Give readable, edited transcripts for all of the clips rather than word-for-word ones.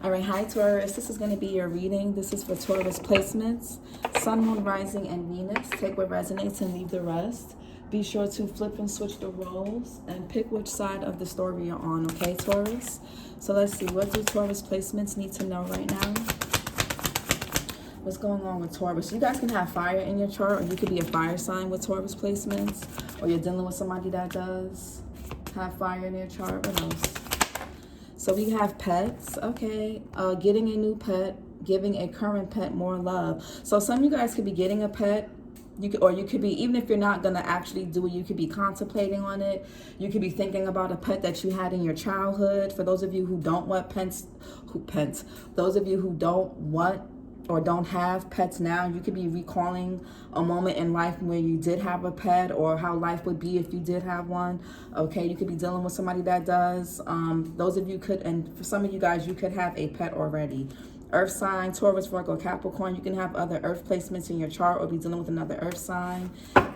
All right, hi Taurus. This is going to be your reading. This is for Taurus placements, Sun, Moon, Rising, and Venus. Take what resonates and leave the rest. Be sure to flip and switch the roles and pick which side of the story you're on, okay, Taurus? So let's see, what do Taurus placements need to know right now? What's going on with Taurus? You guys can have fire in your chart, or you could be a fire sign with Taurus placements, or you're dealing with somebody that does have fire in their chart. What else? So we have pets, okay, getting a new pet, giving a current pet more love. So some of you guys could be getting a pet, you could be, even if you're not gonna actually do it, you could be contemplating on it. You could be thinking about a pet that you had in your childhood. For those of you who don't want those of you who don't want or don't have pets now, you could be recalling a moment in life where you did have a pet, or how life would be if you did have one. Okay, you could be dealing with somebody that does. Those of you could, and for some of you guys, you could have a pet already. Earth sign, Taurus, Virgo, Capricorn. You can have other earth placements in your chart or be dealing with another earth sign.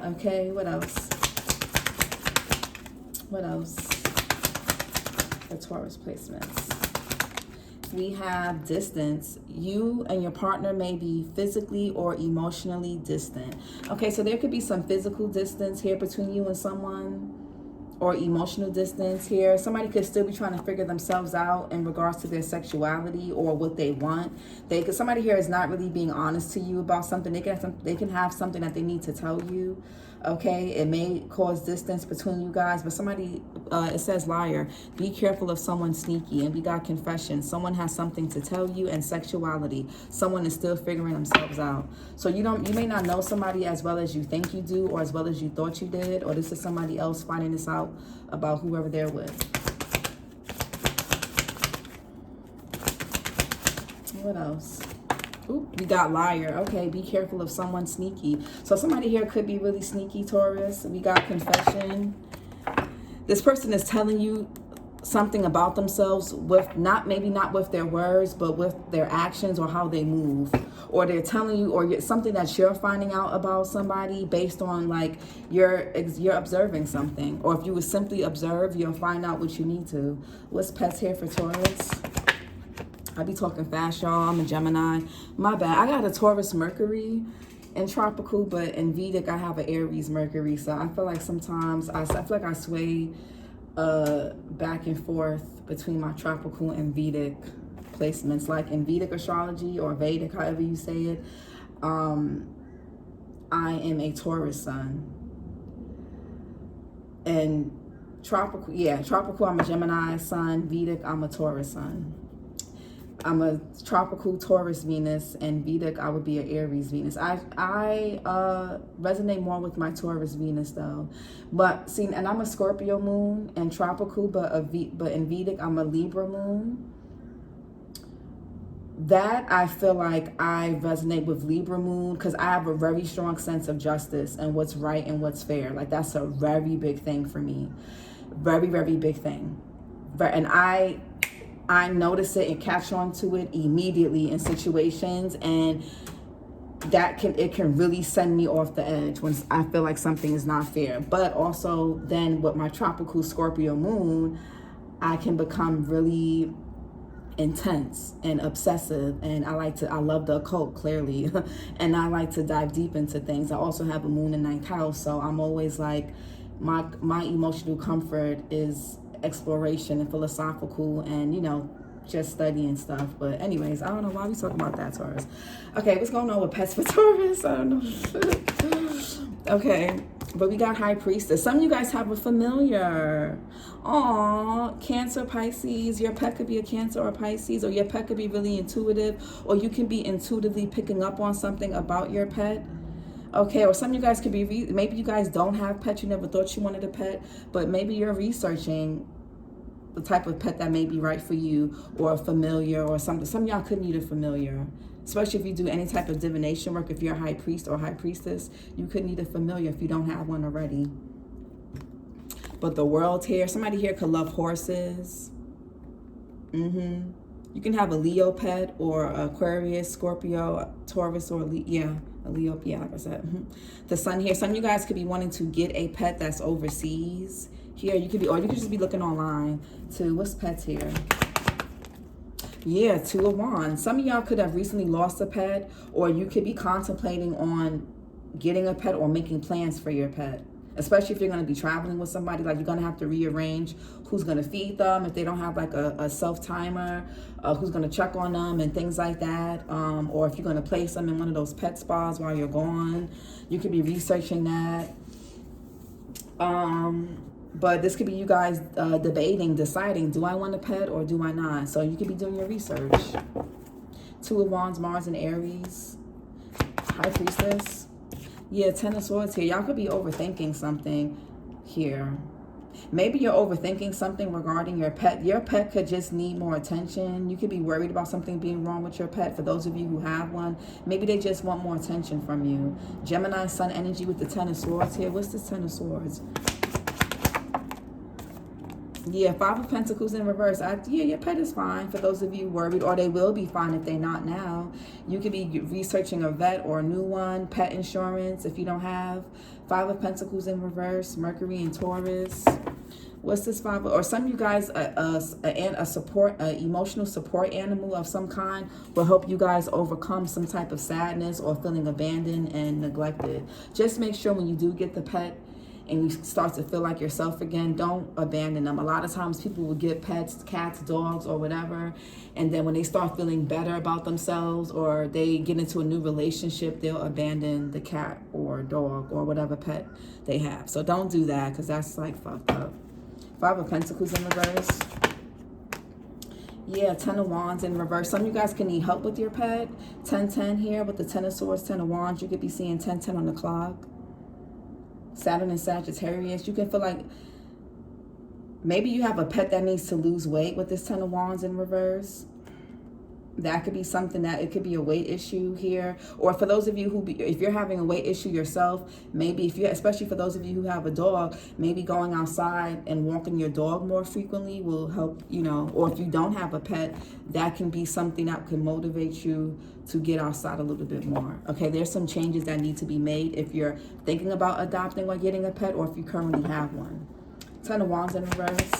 Okay, what else? What else for Taurus placements? We have distance. You and your partner may be physically or emotionally distant. Okay, so there could be some physical distance here between you and someone, or emotional distance here. Somebody could still be trying to figure themselves out in regards to their sexuality or what they want. Because somebody here is not really being honest to you about something. They can have something that they need to tell you. Okay, it may cause distance between you guys, but somebody, it says liar. Be careful of someone sneaky. And we got confession. Someone has something to tell you, and sexuality. Someone is still figuring themselves out. So you may not know somebody as well as you think you do, or as well as you thought you did, or this is somebody else finding this out about whoever they're with. What else? Ooh, we got liar. Okay, be careful of someone sneaky. So somebody here could be really sneaky, Taurus. We got confession. This person is telling you something about themselves with maybe not with their words, but with their actions or how they move. Or they're telling you, or something that you're finding out about somebody based on like you're observing something. Or if you would simply observe, you'll find out what you need to. What's pets here for Taurus? I be talking fast, y'all. I'm a Gemini. My bad. I got a Taurus Mercury in tropical, but in Vedic I have an Aries Mercury. So I feel like sometimes I feel like I sway back and forth between my tropical and Vedic placements. Like in Vedic astrology, or Vedic, however you say it, I am a Taurus sun. And tropical I'm a Gemini sun. Vedic I'm a Taurus sun. I'm a tropical Taurus Venus, and Vedic I would be an Aries Venus. I resonate more with my Taurus Venus though. But see, and I'm a Scorpio moon and tropical, but in Vedic I'm a Libra moon. That I feel like I resonate with Libra moon because I have a very strong sense of justice and what's right and what's fair. Like that's a very big thing for me. Very, very big thing. And I notice it and catch on to it immediately in situations, and it can really send me off the edge when I feel like something is not fair. But also then with my tropical Scorpio moon, I can become really intense and obsessive, and I love the occult clearly and I like to dive deep into things. I also have a moon in 9th house, so I'm always like my emotional comfort is exploration and philosophical and just studying stuff. But anyways, I don't know why we talking about that, Taurus. Okay, what's going on with pets for Taurus? I don't know. Okay, but we got High Priestess. Some of you guys have a familiar. Aw, Cancer, Pisces. Your pet could be a Cancer or Pisces, or your pet could be really intuitive, or you can be intuitively picking up on something about your pet. Okay, or some of you guys could be, maybe you guys don't have pets, you never thought you wanted a pet, but maybe you're researching the type of pet that may be right for you, or a familiar or something. Some of y'all could need a familiar, especially if you do any type of divination work. If you're a high priest or high priestess, you could need a familiar if you don't have one already. But the world here, somebody here could love horses. You can have a Leo pet, or Aquarius, Scorpio, Taurus, or a Leo, like I said. The sun here. Some of you guys could be wanting to get a pet that's overseas. Here, you could be, or you could just be looking online too. What's pets here? Yeah, Two of Wands. Some of y'all could have recently lost a pet, or you could be contemplating on getting a pet or making plans for your pet. Especially if you're going to be traveling with somebody, like you're going to have to rearrange who's going to feed them if they don't have like a self-timer, who's going to check on them and things like that. Or if you're going to place them in one of those pet spas while you're gone, you could be researching that. But this could be you guys debating, deciding, do I want a pet or do I not? So you could be doing your research. Two of Wands, Mars and Aries. High Priestess. Yeah, Ten of Swords here. Y'all could be overthinking something here. Maybe you're overthinking something regarding your pet. Your pet could just need more attention. You could be worried about something being wrong with your pet. For those of you who have one, maybe they just want more attention from you. Gemini Sun energy with the Ten of Swords here. What's this Ten of Swords? Yeah, Five of Pentacles in reverse. Yeah, your pet is fine for those of you worried, or they will be fine if they're not now. You could be researching a vet or a new one, pet insurance if you don't have. Five of Pentacles in reverse, Mercury and Taurus. What's this five? Or some of you guys, a emotional support animal of some kind will help you guys overcome some type of sadness or feeling abandoned and neglected. Just make sure when you do get the pet, and you start to feel like yourself again, don't abandon them. A lot of times people will get pets, cats, dogs, or whatever, and then when they start feeling better about themselves or they get into a new relationship, they'll abandon the cat or dog or whatever pet they have. So don't do that, because that's like fucked up. Five of Pentacles in reverse. Yeah, Ten of Wands in reverse. Some of you guys can need help with your pet. 10-10 here with the Ten of Swords, Ten of Wands. You could be seeing 10-10 on the clock. Saturn and Sagittarius. You can feel like maybe you have a pet that needs to lose weight with this Ten of Wands in reverse. That could be something that it could be a weight issue here. Or for those of you who, if you're having a weight issue yourself, maybe if you, especially for those of you who have a dog, maybe going outside and walking your dog more frequently will help, you know. Or if you don't have a pet, that can be something that can motivate you to get outside a little bit more. Okay, there's some changes that need to be made if you're thinking about adopting or getting a pet, or if you currently have one. Ten of Wands in reverse.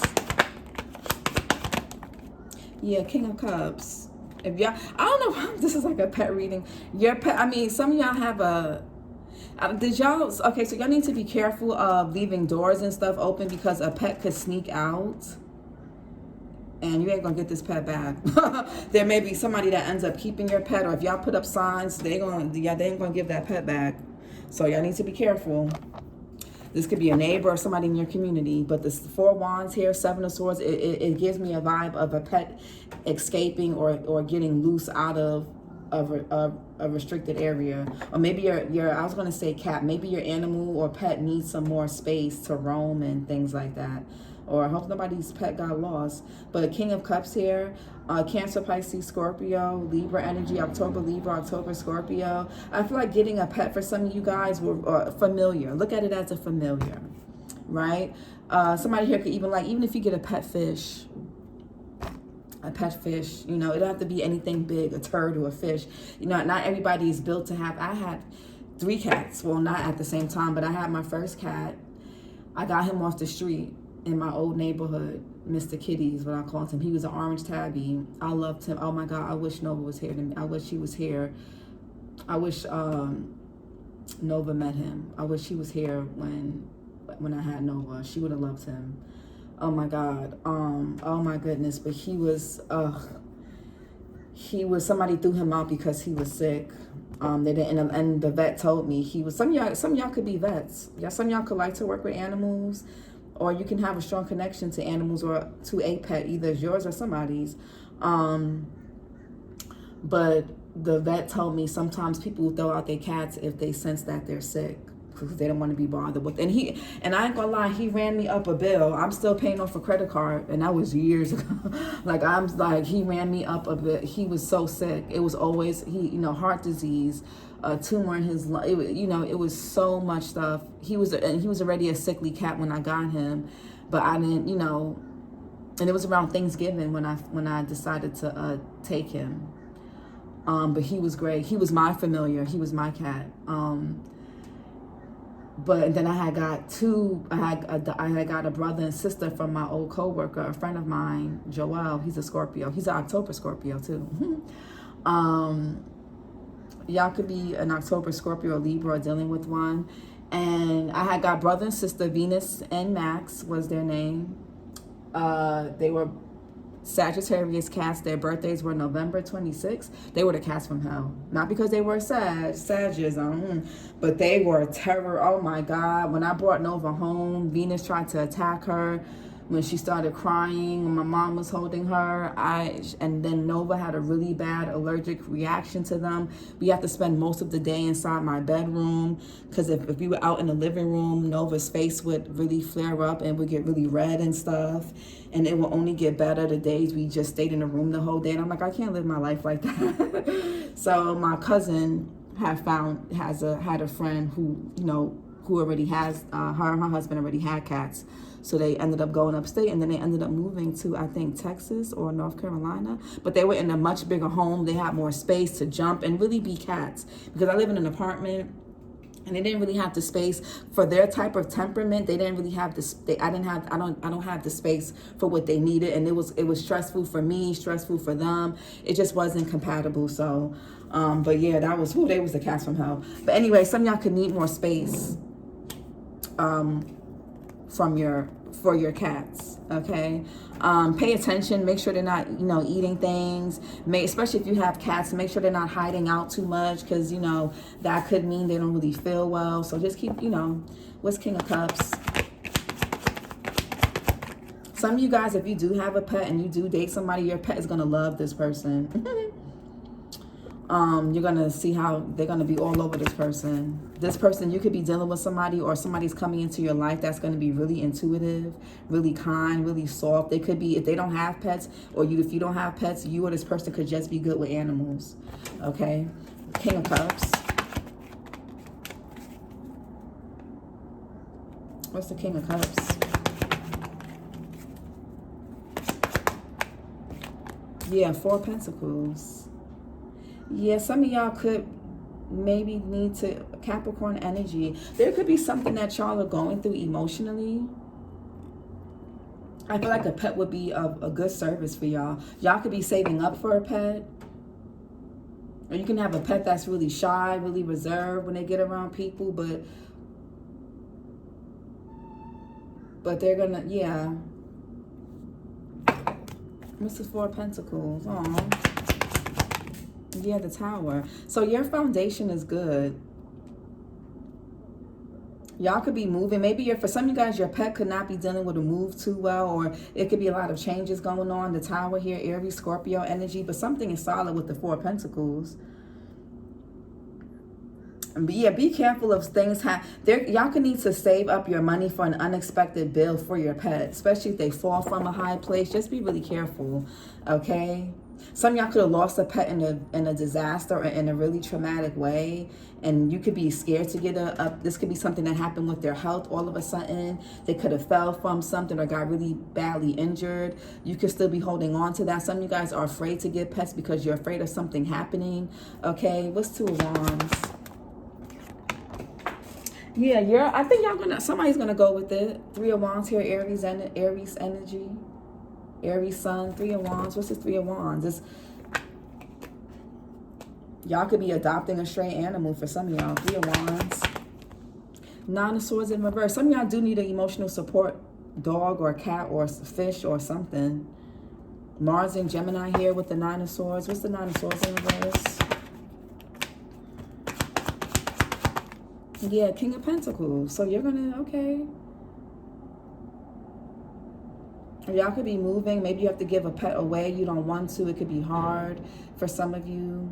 Yeah, King of Cups. If y'all, I don't know, this is like a pet reading. Your pet, I mean, some of y'all have a, did y'all, okay, so y'all need to be careful of leaving doors and stuff open, because a pet could sneak out and you ain't gonna get this pet back. There may be somebody that ends up keeping your pet, or if y'all put up signs, they ain't gonna give that pet back. So y'all need to be careful. This could be a neighbor or somebody in your community. But this Four of Wands here, Seven of Swords, it gives me a vibe of a pet escaping or getting loose out of a restricted area. Or maybe your I was going to say cat, maybe your animal or pet needs some more space to roam and things like that. Or I hope nobody's pet got lost. But King of Cups here, Cancer, Pisces, Scorpio, Libra energy, October, Libra, October, Scorpio. I feel like getting a pet for some of you guys were familiar. Look at it as a familiar, right? Somebody here could even if you get a pet fish, you know, it don't have to be anything big, a turd or a fish. You know, not everybody is built to have. I had 3 cats. Well, not at the same time, but I had my first cat. I got him off the street in my old neighborhood. Mr. Kitty is what I called him. He was an orange tabby. I loved him. Oh my God, I wish Nova was here. I wish he was here. I wish Nova met him. I wish he was here when I had Nova. She would have loved him. Oh my God. Oh my goodness. But he was somebody threw him out because he was sick. They didn't, and the vet told me he was. Some of y'all could be vets. Yeah, some of y'all could like to work with animals. Or you can have a strong connection to animals or to a pet, either it's yours or somebody's. But the vet told me sometimes people throw out their cats if they sense that they're sick, because they don't want to be bothered with. And I ain't gonna lie, he ran me up a bill. I'm still paying off a credit card, and that was years ago. He ran me up a bit. He was so sick. It was always heart disease. A tumor in his lung. It was so much stuff. He was already a sickly cat when I got him, but I didn't, and it was around Thanksgiving when I decided to take him. But he was great. He was my familiar. He was my cat. But then I had got two. I had got a brother and sister from my old coworker, a friend of mine, Joel. He's a Scorpio. He's an October Scorpio too. Y'all could be an October Scorpio or Libra or dealing with one. And I had got brother and sister, Venus and Max was their name. They were Sagittarius cats. Their birthdays were November 26th. They were the cats from hell. Not because they were Sages, but they were terror. Oh my God. When I brought Nova home, Venus tried to attack her. When she started crying, when my mom was holding her, and then Nova had a really bad allergic reaction to them. We had to spend most of the day inside my bedroom because if we were out in the living room, Nova's face would really flare up and would get really red and stuff. And it will only get better the days we just stayed in the room the whole day. And I'm like, I can't live my life like that. So my cousin had a friend who, who already has, her and her husband already had cats. So they ended up going upstate, and then they ended up moving to, I think, Texas or North Carolina. But they were in a much bigger home. They had more space to jump and really be cats. Because I live in an apartment, and they didn't really have the space for their type of temperament. They didn't really have I don't have the space for what they needed, and it was stressful for me, stressful for them. It just wasn't compatible. So, but yeah, they was the cats from hell. But anyway, some of y'all could need more space. For your cats, okay? Pay attention, make sure they're not, eating things. Especially if you have cats, make sure they're not hiding out too much because, that could mean they don't really feel well. So just keep, what's King of Cups? Some of you guys, if you do have a pet and you do date somebody, your pet is going to love this person. You're going to see how they're going to be all over this person. This person, you could be dealing with somebody or somebody's coming into your life that's going to be really intuitive, really kind, really soft. They could be, if they don't have pets, or if you don't have pets, you or this person could just be good with animals. Okay? King of Cups. What's the King of Cups? Yeah, 4 Pentacles. Yeah, some of y'all could maybe need to, Capricorn energy. There could be something that y'all are going through emotionally. I feel like a pet would be a good service for y'all. Y'all could be saving up for a pet. Or you can have a pet that's really shy, really reserved when they get around people, but they're gonna, yeah. What's the 4 Pentacles? Aw. Yeah, the Tower. So your foundation is good. Y'all could be moving. Maybe for some of you guys, your pet could not be dealing with a move too well, or it could be a lot of changes going on. The Tower here, Aries, Scorpio energy, but something is solid with the 4 Pentacles. But yeah, be careful of things. Y'all could need to save up your money for an unexpected bill for your pet, especially if they fall from a high place. Just be really careful, okay? Some of y'all could have lost a pet in a disaster or in a really traumatic way, and you could be scared to get this could be something that happened with their health all of a sudden. They could have fell from something or got really badly injured. You could still be holding on to that. Some of you guys are afraid to get pets because you're afraid of something happening, okay? What's 2 of Wands? Yeah, I think somebody's gonna go with it. 3 of Wands here, Aries energy. Aries Sun, 3 of Wands. What's this 3 of Wands? Y'all could be adopting a stray animal for some of y'all. 3 of Wands. 9 of Swords in reverse. Some of y'all do need an emotional support dog or cat or fish or something. Mars and Gemini here with the 9 of Swords. What's the 9 of Swords in reverse? Yeah, King of Pentacles. So you're gonna, okay. Y'all could be moving. Maybe you have to give a pet away. You don't want to. It could be hard for some of you.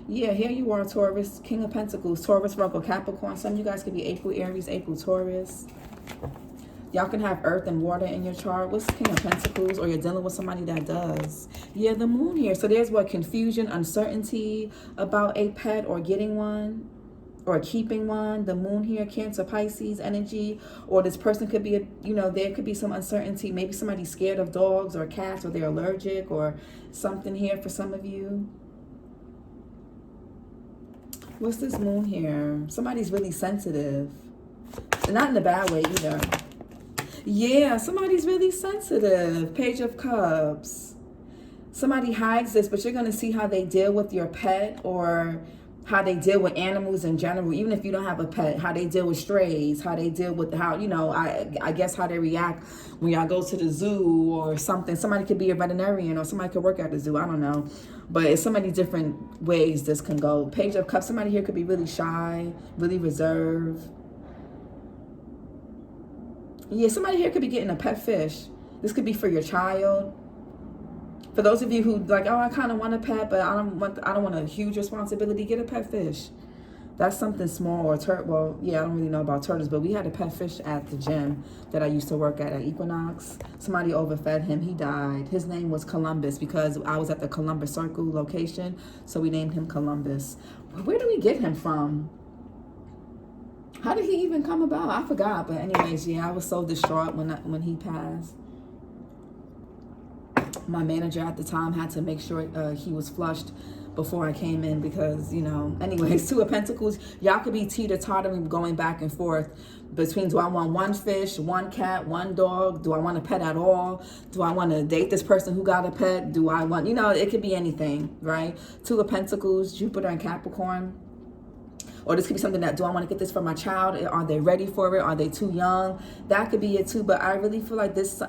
Yeah, here you are, Taurus. King of Pentacles. Taurus, Virgo, Capricorn. Some of you guys could be April, Aries, April, Taurus. Y'all can have earth and water in your chart. What's King of Pentacles? Or you're dealing with somebody that does. Yeah, the moon here. So there's what? Confusion, uncertainty about a pet or getting one. Or keeping one. The moon here, Cancer, Pisces energy. Or this person could be, there could be some uncertainty. Maybe somebody's scared of dogs or cats, or they're allergic or something here for some of you. What's this moon here? Somebody's really sensitive. Not in a bad way either. Yeah, somebody's really sensitive. Page of Cups. Somebody hides this, but you're going to see how they deal with your pet, or how they deal with animals in general, even if you don't have a pet, how they deal with strays, how they deal with how, I guess how they react when y'all go to the zoo or something. Somebody could be a veterinarian, or somebody could work at the zoo. I don't know. But it's so many different ways this can go. Page of Cups. Somebody here could be really shy, really reserved. Yeah, somebody here could be getting a pet fish. This could be for your child. For those of you who like, oh, I kind of want a pet, but I don't want a huge responsibility. Get a pet fish. That's something small. Or well, yeah, I don't really know about turtles, but we had a pet fish at the gym that I used to work at Equinox. Somebody overfed him. He died. His name was Columbus because I was at the Columbus Circle location, so we named him Columbus. Where do we get him from? How did he even come about? I forgot. But anyways, yeah, I was so distraught when he passed. My manager at the time had to make sure he was flushed before I came in because, anyways, Two of Pentacles, y'all could be teeter-tottering, going back and forth between, do I want one fish, one cat, one dog? Do I want a pet at all? Do I want to date this person who got a pet? Do I want, it could be anything, right? Two of Pentacles, Jupiter and Capricorn. Or this could be something that, do I want to get this for my child? Are they ready for it? Are they too young? That could be it too. But I really feel like this,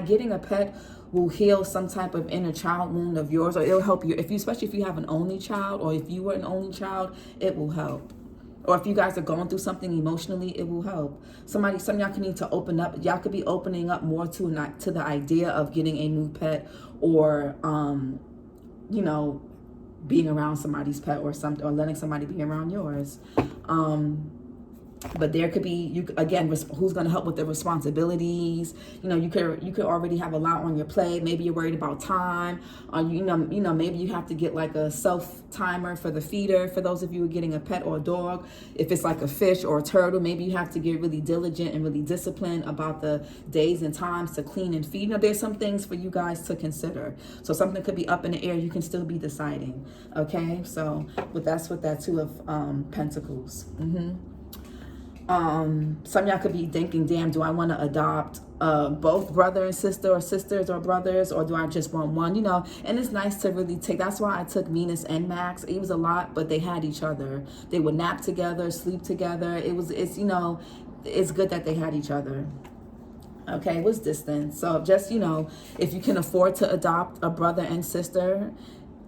getting a pet will heal some type of inner child wound of yours, or it'll help you. Especially if you have an only child, or if you were an only child, it will help. Or if you guys are going through something emotionally, it will help. Some of y'all can need to open up. Y'all could be opening up more to the idea of getting a new pet, or, being around somebody's pet or something, or letting somebody be around yours. But there could be, who's going to help with the responsibilities. You could already have a lot on your plate. Maybe you're worried about time. Maybe you have to get like a self timer for the feeder. For those of you who are getting a pet or a dog, if it's like a fish or a turtle, maybe you have to get really diligent and really disciplined about the days and times to clean and feed. There's some things for you guys to consider. So something could be up in the air. You can still be deciding. Okay, so that's with that Two of Pentacles. Some of y'all could be thinking, damn, do I want to adopt both brother and sister, or sisters or brothers, or do I just want one? And it's nice to really take. That's why I took Venus and Max. It was a lot, but they had each other. They would nap together, sleep together. It's good that they had each other. Okay, what's distance? So just, if you can afford to adopt a brother and sister,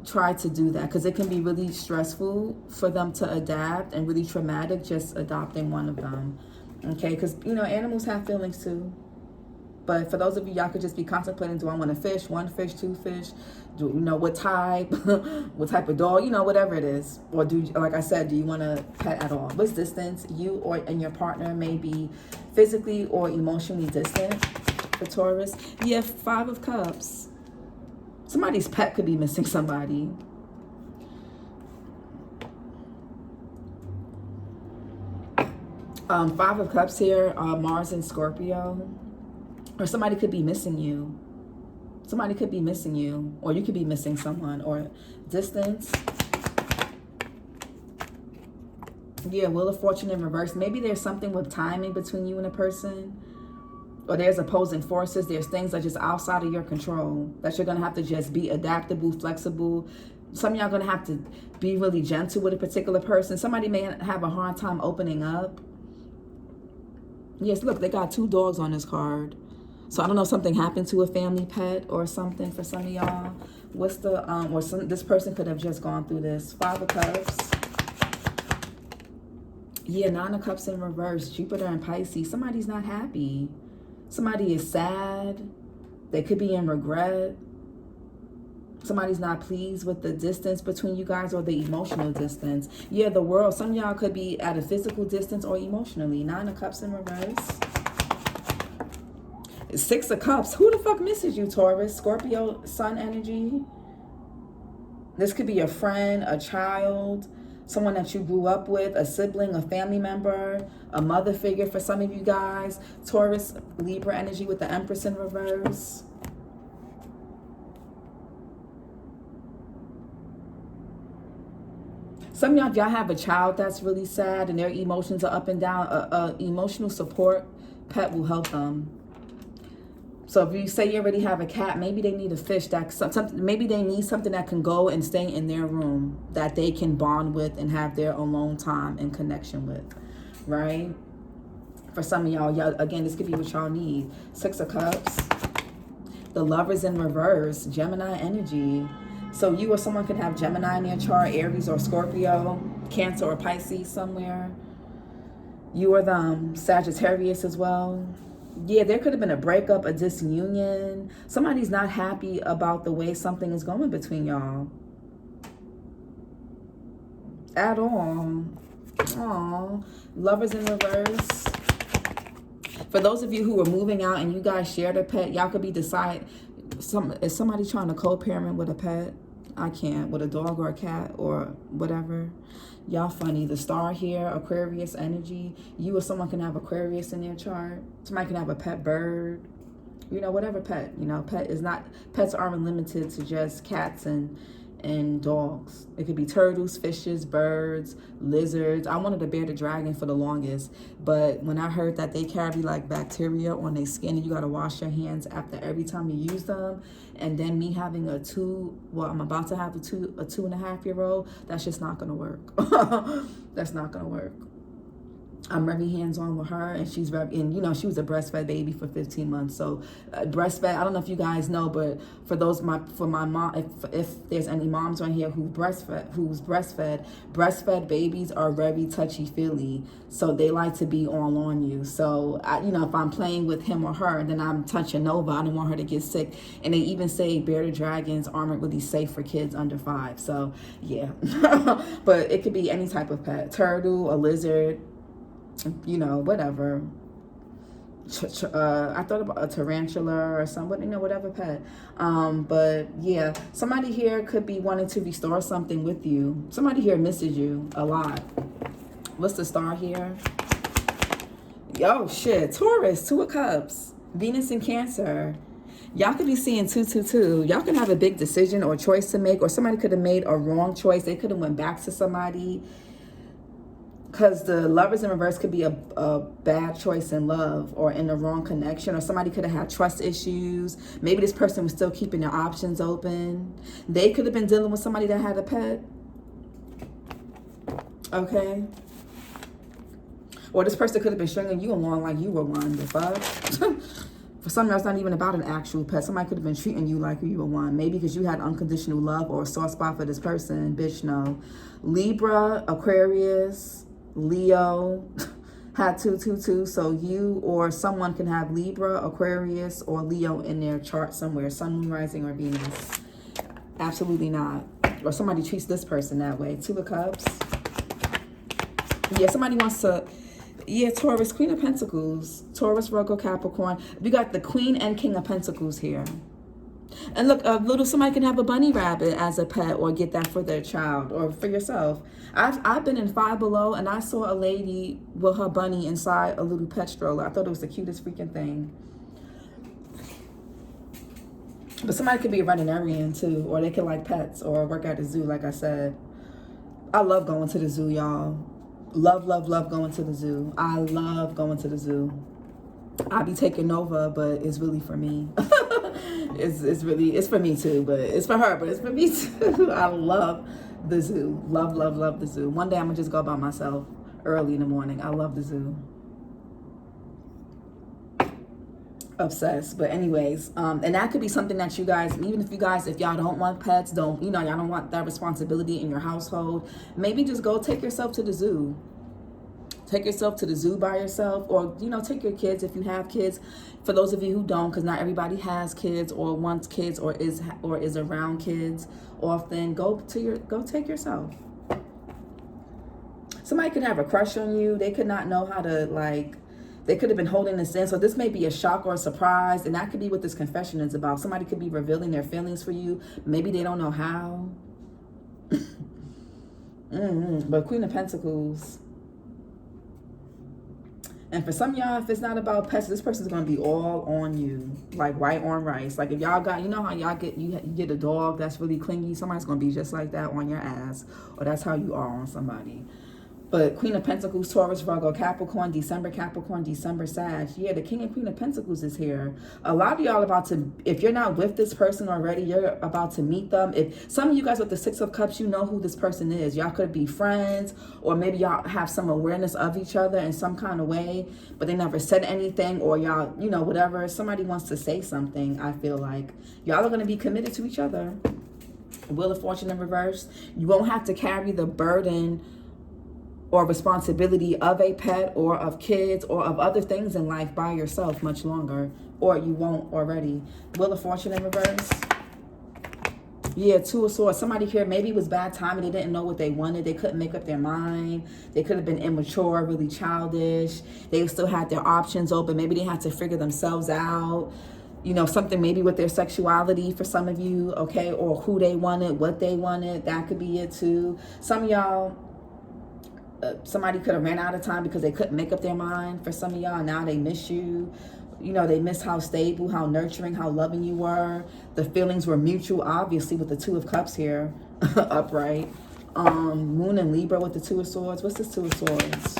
try to do that, because it can be really stressful for them to adapt, and really traumatic just adopting one of them. Okay, because animals have feelings too. But for those of you, y'all could just be contemplating, do I want a fish, one fish, two fish? Do what type, what type of dog, whatever it is. Or like I said, do you want a pet at all? What's distance? You and your partner may be physically or emotionally distant for Taurus. Yeah, Five of Cups. Somebody's pet could be missing somebody. Five of Cups here, Mars and Scorpio. Or somebody could be missing you. Somebody could be missing you. Or you could be missing someone. Or distance. Yeah, Wheel of Fortune in reverse. Maybe there's something with timing between you and a person. Or there's opposing forces. There's things that are just outside of your control, that you're going to have to just be adaptable, flexible. Some of y'all going to have to be really gentle with a particular person. Somebody may have a hard time opening up. Yes, look, they got two dogs on this card. So I don't know if something happened to a family pet or something for some of y'all. What's the, this person could have just gone through this. Five of Cups. Yeah, Nine of Cups in reverse. Jupiter and Pisces. Somebody's not happy. Somebody is sad. They could be in regret. Somebody's not pleased with the distance between you guys, or the emotional distance. Yeah, the world. Some of y'all could be at a physical distance or emotionally. Nine of Cups in reverse. Six of Cups. Who the fuck misses you, Taurus? Scorpio, Sun energy. This could be a friend, a child, someone that you grew up with, a sibling, a family member, a mother figure for some of you guys. Taurus, Libra energy with the Empress in reverse. Some of y'all have a child that's really sad and their emotions are up and down. Emotional support pet will help them. So if you say you already have a cat, maybe they need a fish that maybe they need something that can go and stay in their room that they can bond with and have their alone time and connection with, right? For some of y'all, again, this could be what y'all need. 6 of Cups. The Lovers in reverse, Gemini energy. So you or someone could have Gemini in your chart, Aries or Scorpio, Cancer or Pisces somewhere. You or them, Sagittarius as well. Yeah, there could have been a breakup, a disunion. Somebody's not happy about the way something is going between y'all. At all. Aww. Lovers in reverse. For those of you who are moving out and you guys shared a pet, y'all could be is somebody trying to co-parent with a pet? I can't. With a dog or a cat or whatever. Y'all funny. The star here, Aquarius energy. You or someone can have Aquarius in their chart. Somebody can have a pet bird. You know, whatever pet. You know, pets aren't limited to just cats and dogs. It could be turtles, fishes, birds, lizards. I wanted a bearded dragon for the longest, but when I heard that they carry like bacteria on their skin and you got to wash your hands after every time you use them, and then me having I'm about to have a 2.5-year-old, that's just not gonna work. That's not gonna work. I'm very hands-on with her, and she's very, and you know, she was a breastfed baby for 15 months. So breastfed, I don't know if you guys know, but for my mom, if there's any moms on here who's breastfed babies are very touchy-feely. So they like to be all on you. So you know, if I'm playing with him or her, then I'm touching over. I don't want her to get sick. And they even say bearded dragons aren't really safe for kids under 5. So yeah, but it could be any type of pet, turtle, a lizard, you know, whatever. I thought about a tarantula or something, you know, whatever pet. But yeah, somebody here could be wanting to restore something with you. Somebody here misses you a lot. What's the star here? Oh shit, Taurus, 2 of Cups, Venus in Cancer. Y'all could be seeing 222. Y'all can have a big decision or choice to make, or somebody could have made a wrong choice. They could have went back to somebody. Because the Lovers in reverse could be a bad choice in love or in the wrong connection, or somebody could have had trust issues. Maybe this person was still keeping their options open. They could have been dealing with somebody that had a pet. Okay. Or this person could have been stringing you along like you were one. The fuck? For some of y'all, it's not even about an actual pet. Somebody could have been treating you like you were one. Maybe because you had unconditional love or a soft spot for this person. Bitch, no. Libra, Aquarius, Leo had 222. So you or someone can have Libra, Aquarius, or Leo in their chart somewhere. Sun, moon, rising, or Venus. Absolutely not. Or somebody treats this person that way. 2 of Cups. Yeah, somebody wants to... Yeah, Taurus, Queen of Pentacles. Taurus, Virgo, Capricorn. We got the Queen and King of Pentacles here. And look, somebody can have a bunny rabbit as a pet or get that for their child or for yourself. I've been in Five Below and I saw a lady with her bunny inside a little pet stroller. I thought it was the cutest freaking thing. But somebody could be a veterinarian too, or they could like pets or work at a zoo, like I said. I love going to the zoo, y'all. Love, love, love going to the zoo. I love going to the zoo. I be taking Nova, but it's really for me. it's for me too, but it's for her, but it's for me too. I love the zoo. Love, love, love the zoo. One day I'm gonna just go by myself early in the morning. I love the zoo. Obsessed. But anyways, and that could be something that you guys, even if y'all don't want pets, y'all don't want that responsibility in your household, maybe just go take yourself to the zoo. Take yourself to the zoo by yourself, or take your kids if you have kids. For those of you who don't, because not everybody has kids or wants kids or is around kids often, go take yourself. Somebody could have a crush on you. They could not know how to they could have been holding this in. So this may be a shock or a surprise. And that could be what this confession is about. Somebody could be revealing their feelings for you. Maybe they don't know how. But Queen of Pentacles. And for some of y'all, if it's not about pets, this person's gonna be all on you, like white on rice. Like if y'all got, you know how y'all get, you get a dog that's really clingy, somebody's gonna be just like that on your ass, or that's how you are on somebody. But Queen of Pentacles, Taurus, Virgo, Capricorn, December, Sag. Yeah, the King and Queen of Pentacles is here. A lot of y'all about to, if you're not with this person already, you're about to meet them. If some of you guys with the Six of Cups, you know who this person is. Y'all could be friends, or maybe y'all have some awareness of each other in some kind of way, but they never said anything, or y'all, you know, whatever. Somebody wants to say something, I feel like. Y'all are going to be committed to each other. Wheel of Fortune in reverse. You won't have to carry the burden or responsibility of a pet or of kids or of other things in life by yourself much longer, or you won't already. Wheel of Fortune in reverse. Yeah, Two of Swords. Somebody here, maybe it was bad timing. They didn't know what they wanted. They couldn't make up their mind. They could have been immature, really childish. They still had their options open. Maybe they had to figure themselves out. You know, something maybe with their sexuality for some of you, okay? Or who they wanted, what they wanted. That could be it too. Some of y'all, somebody could have ran out of time because they couldn't make up their mind. For some of y'all, now they miss you. You know, they miss how stable, how nurturing, how loving you were. The feelings were mutual, obviously, with the Two of Cups here, upright. Moon and Libra with the Two of Swords. What's this Two of Swords?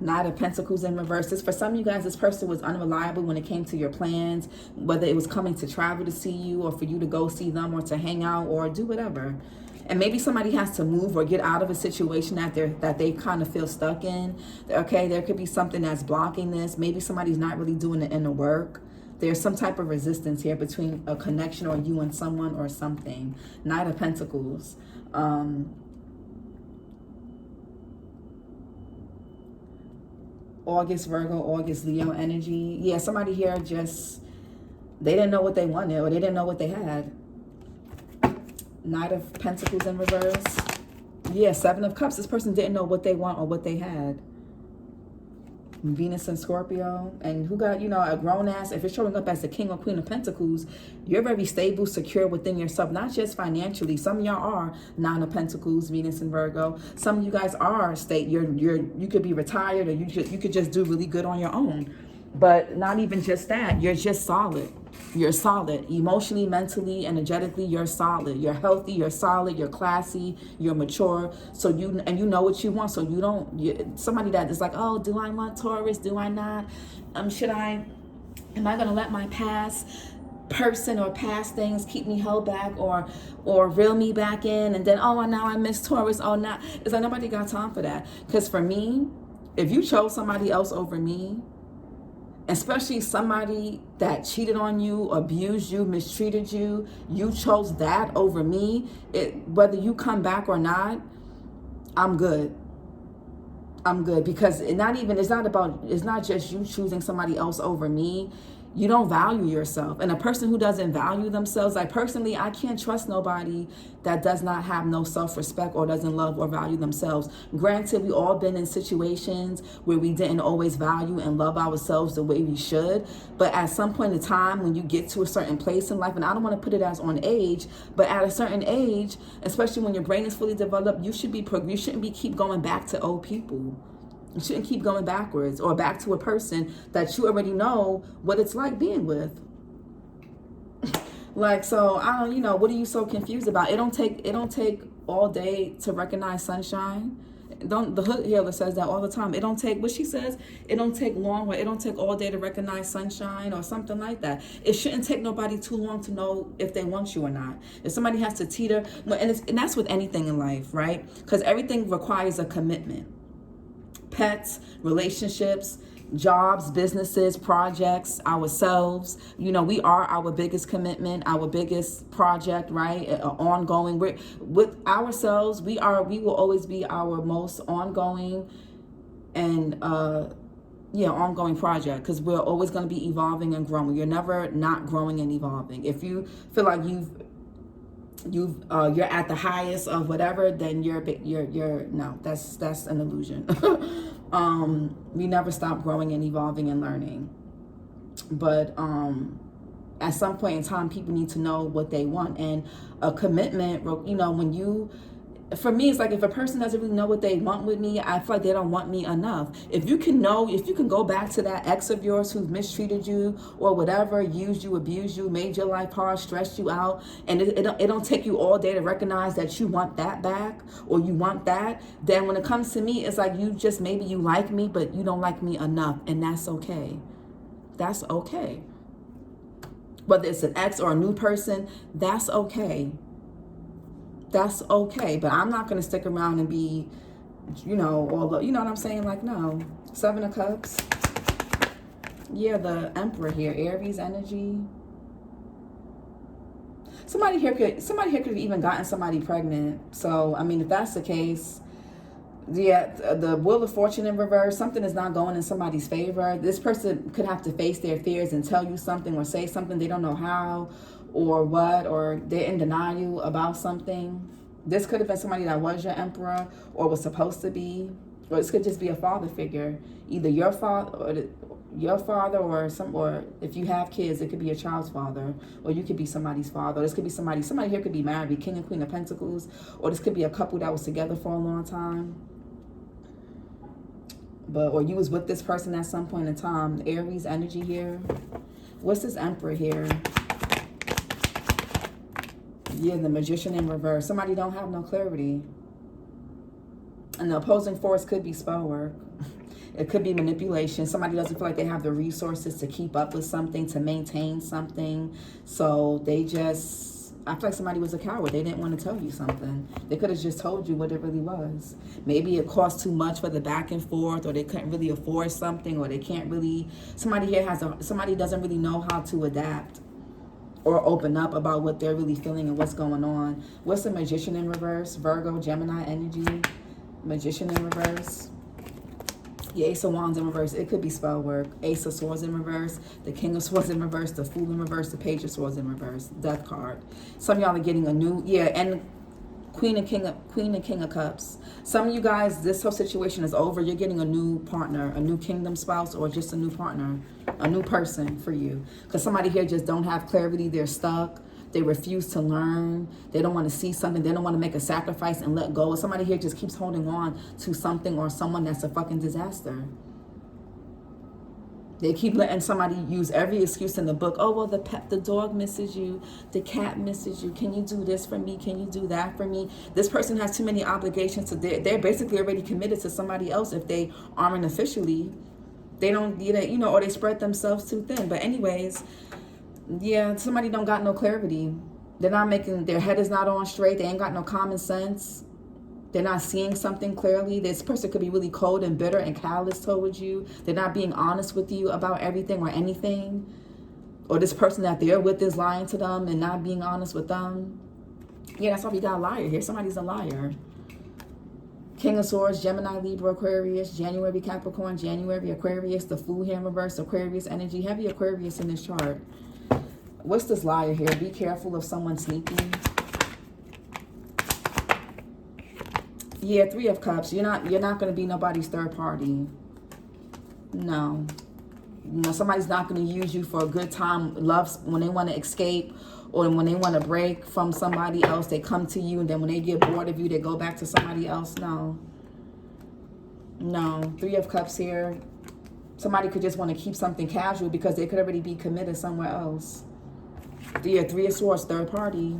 Knight of Pentacles in reverse. This, for some of you guys, this person was unreliable when it came to your plans, whether it was coming to travel to see you, or for you to go see them, or to hang out, or do whatever. And maybe somebody has to move or get out of a situation that they kind of feel stuck in. Okay, there could be something that's blocking this. Maybe somebody's not really doing the inner work. There's some type of resistance here between a connection or you and someone or something. Knight of Pentacles. August, Virgo, August, Leo energy. Yeah, somebody here just, they didn't know what they wanted, or they didn't know what they had. Knight of Pentacles in reverse. Yeah, Seven of Cups. This person didn't know what they want or what they had. Venus and Scorpio. And who got, you know, a grown ass, if you're showing up as the King or Queen of Pentacles, you're very stable, secure within yourself, not just financially. Some of y'all are Nine of Pentacles, Venus and Virgo. Some of you guys are you could be retired, or you could just do really good on your own. But not even just that, you're just solid. You're solid. Emotionally, mentally, energetically, you're solid. You're healthy, you're solid, you're classy, you're mature. So you know what you want. So you don't, somebody that is like, oh, do I want Taurus? Do I not? Am I going to let my past person or past things keep me held back, or reel me back in, and then, oh, now I miss Taurus. Oh, now. It's like nobody got time for that. Because for me, if you chose somebody else over me, especially somebody that cheated on you, abused you, mistreated you, you chose that over me, whether you come back or not, I'm good. I'm good, because it's not just you choosing somebody else over me. You don't value yourself. And a person who doesn't value themselves, like personally, I can't trust nobody that does not have no self-respect or doesn't love or value themselves. Granted, we all been in situations where we didn't always value and love ourselves the way we should. But at some point in time, when you get to a certain place in life, and I don't want to put it as on age, but at a certain age, especially when your brain is fully developed, you shouldn't be keep going back to old people. You shouldn't keep going backwards or back to a person that you already know what it's like being with. Like, so I don't, what are you so confused about? It don't take all day to recognize sunshine. The hood healer says that all the time. It don't take, what she says, it don't take long, or it don't take all day to recognize sunshine, or something like that. It shouldn't take nobody too long to know if they want you or not. If somebody has to teeter, and that's with anything in life, right? Because everything requires a commitment. Pets, relationships, jobs, businesses, projects, ourselves. We are our biggest commitment, our biggest project, right? Ongoing. With ourselves, we will always be our most ongoing and ongoing project, because we're always going to be evolving and growing. You're never not growing and evolving. If you feel like you're at the highest of whatever, then you're no, that's an illusion. We never stop growing and evolving and learning. But at some point in time, people need to know what they want, and a commitment, when you for me, it's like if a person doesn't really know what they want with me, I feel like they don't want me enough. If you can go back to that ex of yours who mistreated you or whatever, used you, abused you, made your life hard, stressed you out, and it don't take you all day to recognize that you want that back or you want that, then when it comes to me, it's like maybe you like me, but you don't like me enough, and that's okay. That's okay. Whether it's an ex or a new person, that's okay. That's okay, but I'm not going to stick around and be, you know what I'm saying? Like, no. Seven of Cups. Yeah, the Emperor here. Aries energy. Somebody here could have even gotten somebody pregnant. So, I mean, if that's the case, yeah, the Wheel of Fortune in reverse, something is not going in somebody's favor. This person could have to face their fears and tell you something or say something they don't know how or what, or they're in denial about something. This could have been somebody that was your emperor or was supposed to be, or this could just be a father figure, either your father or if you have kids, it could be a child's father, or you could be somebody's father. This could be somebody here could be married, King and Queen of Pentacles, or this could be a couple that was together for a long time. Or you was with this person at some point in time. Aries energy here. What's this Emperor here? Yeah, the Magician in reverse. Somebody don't have no clarity. And the opposing force could be spell work. It could be manipulation. Somebody doesn't feel like they have the resources to keep up with something, to maintain something. So they just, I feel like somebody was a coward. They didn't want to tell you something. They could have just told you what it really was. Maybe it cost too much for the back and forth, or they couldn't really afford something, or they can't really, somebody doesn't really know how to adapt or open up about what they're really feeling and what's going on. What's the Magician in reverse? Virgo, Gemini energy. Magician in reverse. The Ace of Wands in reverse. It could be spell work. Ace of Swords in reverse. The King of Swords in reverse. The Fool in reverse. The Page of Swords in reverse. Death card. Some of y'all are getting a new, and Queen and King of Cups. Some of you guys, this whole situation is over. You're getting a new partner, a new kingdom spouse, or just a new partner, a new person for you. Because somebody here just don't have clarity. They're stuck. They refuse to learn. They don't want to see something. They don't want to make a sacrifice and let go. Somebody here just keeps holding on to something or someone that's a fucking disaster. They keep letting somebody use every excuse in the book. Oh, well, the dog misses you. The cat misses you. Can you do this for me? Can you do that for me? This person has too many obligations. They're basically already committed to somebody else if they aren't officially. They don't, or they spread themselves too thin. But anyways, yeah, somebody don't got no clarity. They're not making, their head is not on straight. They ain't got no common sense. They're not seeing something clearly. This person could be really cold and bitter and callous towards you. They're not being honest with you about everything or anything. Or this person that they're with is lying to them and not being honest with them. Yeah, that's why we got a liar here. Somebody's a liar. King of Swords, Gemini, Libra, Aquarius, January, Capricorn, January, Aquarius, the Fool here in reverse, Aquarius energy. Heavy Aquarius in this chart. What's this liar here? Be careful of someone sneaking. Yeah, Three of Cups. You're not going to be nobody's third party. No. Somebody's not going to use you for a good time. Loves when they want to escape or when they want to break from somebody else. They come to you, and then when they get bored of you, they go back to somebody else. No. No. Three of Cups here. Somebody could just want to keep something casual because they could already be committed somewhere else. Yeah, Three of Swords, third party.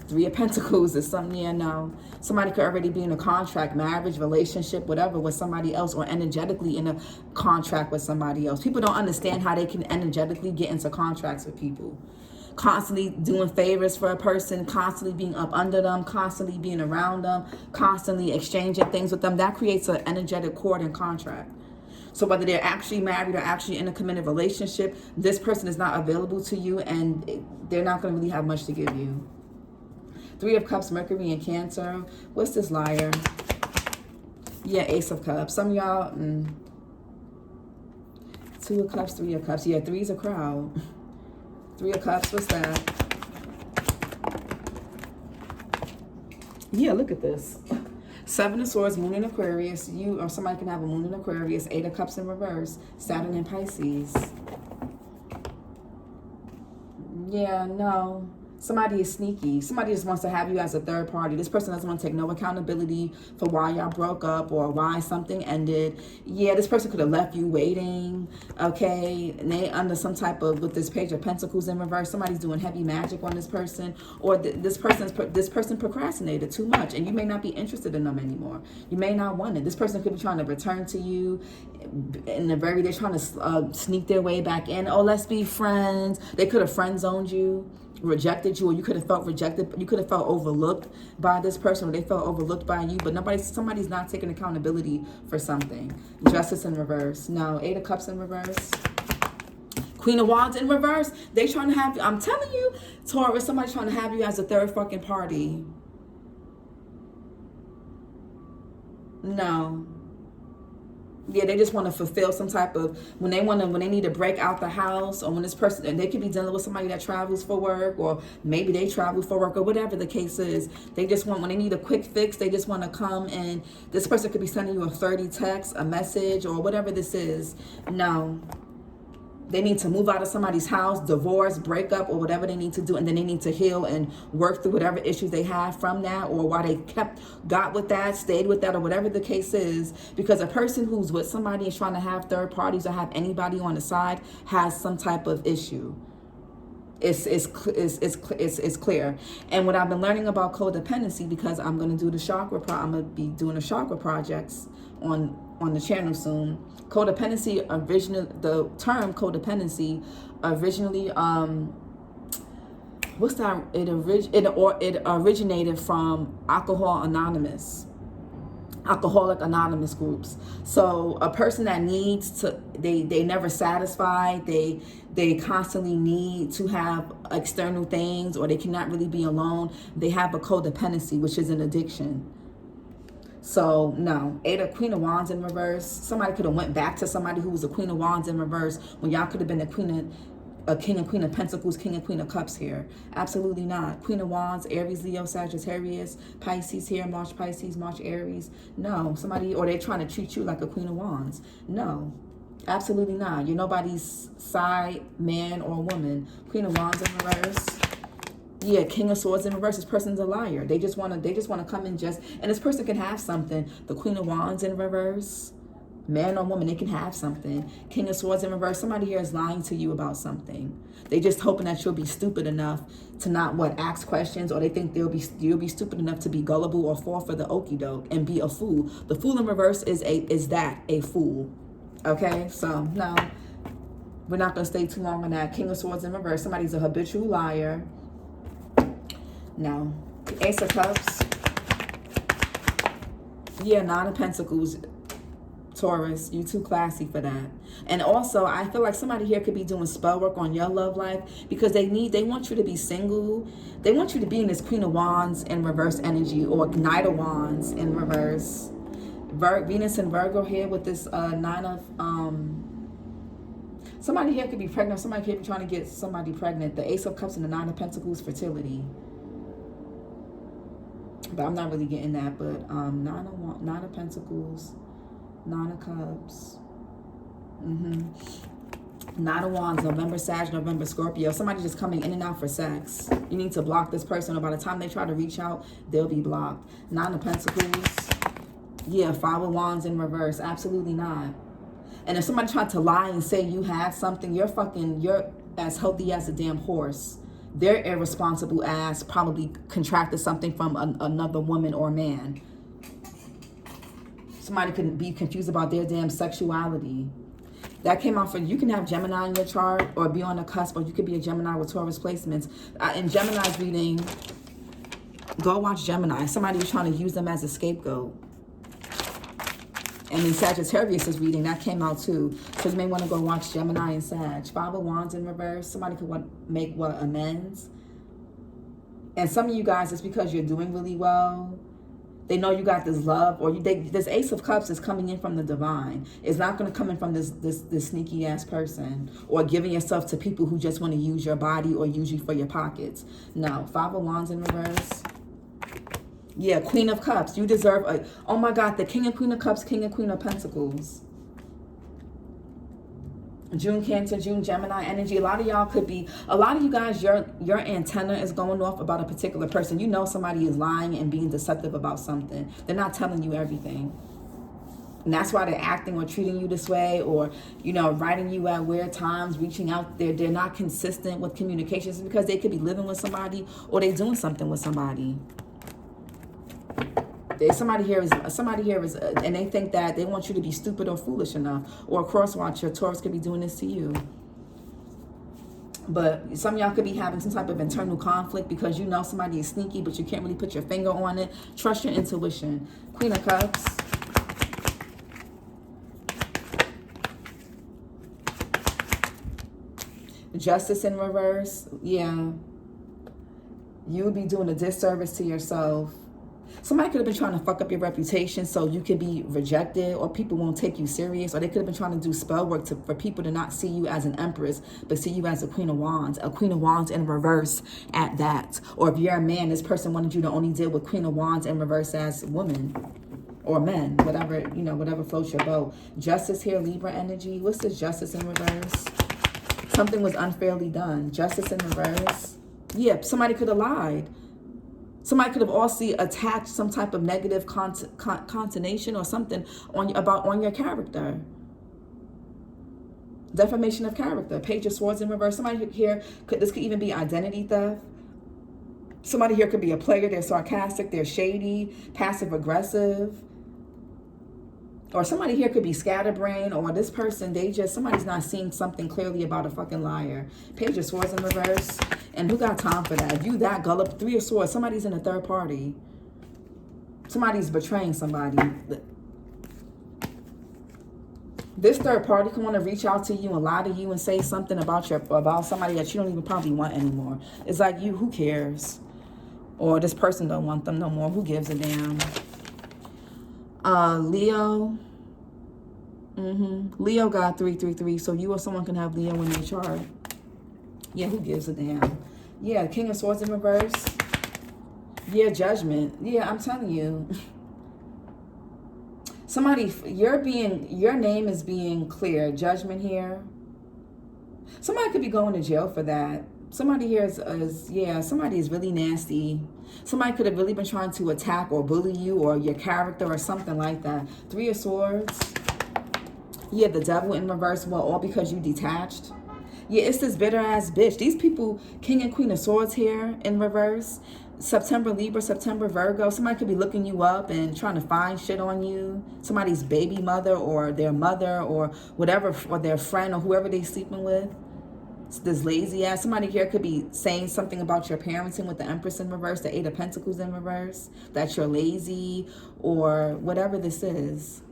Three of Pentacles is something, no. Somebody could already be in a contract, marriage, relationship, whatever, with somebody else, or energetically in a contract with somebody else. People don't understand how they can energetically get into contracts with people. Constantly doing favors for a person, constantly being up under them, constantly being around them, constantly exchanging things with them. That creates an energetic cord and contract. So whether they're actually married or actually in a committed relationship, this person is not available to you, and they're not going to really have much to give you. Three of Cups, Mercury and Cancer. What's this liar? Yeah, Ace of Cups. Some of y'all, Two of Cups, Three of Cups. Yeah, three's a crowd. Three of Cups, what's that? Yeah, look at this. Seven of Swords, Moon in Aquarius. You or somebody can have a Moon in Aquarius. Eight of Cups in reverse. Saturn in Pisces. Yeah, no. Somebody is sneaky. Somebody just wants to have you as a third party. This person doesn't want to take no accountability for why y'all broke up or why something ended. Yeah, this person could have left you waiting, okay? And they under some type of, with this Page of Pentacles in reverse, somebody's doing heavy magic on this person, or this person procrastinated too much, and you may not be interested in them anymore. You may not want it. This person could be trying to return to you they're trying to sneak their way back in. Oh, let's be friends. They could have friend zoned you, rejected you, or you could have felt rejected. You could have felt overlooked by this person, or they felt overlooked by you, but somebody's not taking accountability for something. Justice in reverse. No. Eight of Cups in reverse. Queen of Wands in reverse. They trying to have you. I'm telling you, Taurus, somebody's trying to have you as a third fucking party. No. Yeah, they just want to fulfill some type of, when they need to break out the house, or when this person, and they could be dealing with somebody that travels for work, or maybe they travel for work, or whatever the case is. They just want, when they need a quick fix, they just want to come, and this person could be sending you a 30 text, a message, or whatever this is. No. They need to move out of somebody's house, divorce, break up, or whatever they need to do. And then they need to heal and work through whatever issues they have from that, or why they got with that, stayed with that, or whatever the case is. Because a person who's with somebody is trying to have third parties or have anybody on the side has some type of issue. It's clear. And what I've been learning about codependency, because I'm going to do the chakra, I'm going to be doing the chakra projects on the channel soon. Codependency, the term codependency originally, it originated from Alcoholic Anonymous groups. So a person that needs to, they never satisfied, they constantly need to have external things, or they cannot really be alone. They have a codependency, which is an addiction. So no. Queen of Wands in reverse. Somebody could have went back to somebody who was a Queen of Wands in reverse when y'all could have been a King and Queen of Pentacles, King and Queen of Cups here. Absolutely not. Queen of Wands, Aries, Leo, Sagittarius, Pisces here, March Pisces, March Aries. No. Somebody, or they're trying to treat you like a Queen of Wands. No. Absolutely not. You're nobody's side, man or woman. Queen of Wands in reverse. Yeah, King of Swords in reverse. This person's a liar. They just want to come in and this person can have something. The Queen of Wands in reverse. Man or woman, they can have something. King of Swords in reverse. Somebody here is lying to you about something. They just hoping that you'll be stupid enough to not ask questions, or they think you'll be stupid enough to be gullible or fall for the okie doke and be a fool. The Fool in reverse is a fool. Okay, so no, we're not gonna stay too long on that. King of Swords in reverse. Somebody's a habitual liar. No. Ace of Cups. Yeah, Nine of Pentacles. Taurus, you too classy for that. And also, I feel like somebody here could be doing spell work on your love life, because they want you to be single. They want you to be in this Queen of Wands in reverse energy, or Knight of Wands in reverse. Venus and Virgo here with this Nine of... Somebody here could be pregnant. Somebody here be trying to get somebody pregnant. The Ace of Cups and the Nine of Pentacles, fertility. But I'm not really getting that. But Nine of Pentacles, Nine of Cups, Nine of Wands, November Sag, November Scorpio. Somebody just coming in and out for sex. You need to block this person, or by the time they try to reach out, they'll be blocked. Nine of Pentacles. Yeah, Five of Wands in reverse. Absolutely not. And if somebody tried to lie and say you have something, you're as healthy as a damn horse. Their irresponsible ass probably contracted something from another woman or man. Somebody could be confused about their damn sexuality. That came out for, you can have Gemini in your chart, or be on the cusp, or you could be a Gemini with Taurus placements. In Gemini's reading, go watch Gemini. Somebody was trying to use them as a scapegoat. And in Sagittarius' reading, that came out too. So you may want to go watch Gemini and Sag. Five of Wands in reverse. Somebody could make amends. And some of you guys, it's because you're doing really well. They know you got this love, or this Ace of Cups is coming in from the divine. It's not going to come in from this sneaky ass person, or giving yourself to people who just want to use your body or use you for your pockets. No. Five of Wands in reverse. Yeah, Queen of Cups. You deserve oh my God, the King and Queen of Cups, King and Queen of Pentacles. June Cancer, June Gemini energy. A lot of y'all could be, a lot of you guys, your antenna is going off about a particular person. You know somebody is lying and being deceptive about something. They're not telling you everything. And that's why they're acting or treating you this way, or, you know, writing you at weird times, reaching out. They're not consistent with communications because they could be living with somebody or they're doing something with somebody. Somebody here is, and they think that they want you to be stupid or foolish enough, or a cross watcher. Taurus could be doing this to you. But some of y'all could be having some type of internal conflict because you know somebody is sneaky, but you can't really put your finger on it. Trust your intuition. Queen of Cups. Justice in reverse. Yeah. You would be doing a disservice to yourself. Somebody could have been trying to fuck up your reputation so you could be rejected, or people won't take you serious, or they could have been trying to do spell work for people to not see you as an empress, but see you as a Queen of Wands in reverse at that. Or if you're a man, this person wanted you to only deal with Queen of Wands in reverse as women or men, whatever, you know, whatever floats your boat. Justice here, Libra energy. What's this justice in reverse? Something was unfairly done. Justice in reverse. Yeah, somebody could have lied. Somebody could have also attached some type of negative connotation or something on your character. Defamation of character. Page of Swords in reverse. Somebody here, this could even be identity theft. Somebody here could be a player. They're sarcastic. They're shady, passive aggressive. Or somebody here could be scatterbrained, or this person, somebody's not seeing something clearly about a fucking liar. Page of Swords in reverse. And who got time for that? If you that gullible, Three of Swords, somebody's in a third party. Somebody's betraying somebody. This third party can want to reach out to you and lie to you and say something about somebody that you don't even probably want anymore. It's like, who cares? Or this person don't want them no more. Who gives a damn? Leo. Leo got 333. So you or someone can have Leo in their chart. Yeah, who gives a damn? Yeah, King of Swords in reverse. Yeah, Judgment. Yeah, I'm telling you. Somebody, your name is being clear. Judgment here. Somebody could be going to jail for that. Somebody here somebody is really nasty. Somebody could have really been trying to attack or bully you or your character or something like that. Three of Swords. Yeah, the Devil in reverse. Well, all because you detached. Yeah, it's this bitter ass bitch. These people, King and Queen of Swords here in reverse. September Libra, September Virgo. Somebody could be looking you up and trying to find shit on you. Somebody's baby mother or their mother or whatever, or their friend or whoever they sleeping with. This lazy ass. Somebody here could be saying something about your parenting with the Empress in reverse, the Eight of Pentacles in reverse, that you're lazy or whatever this is.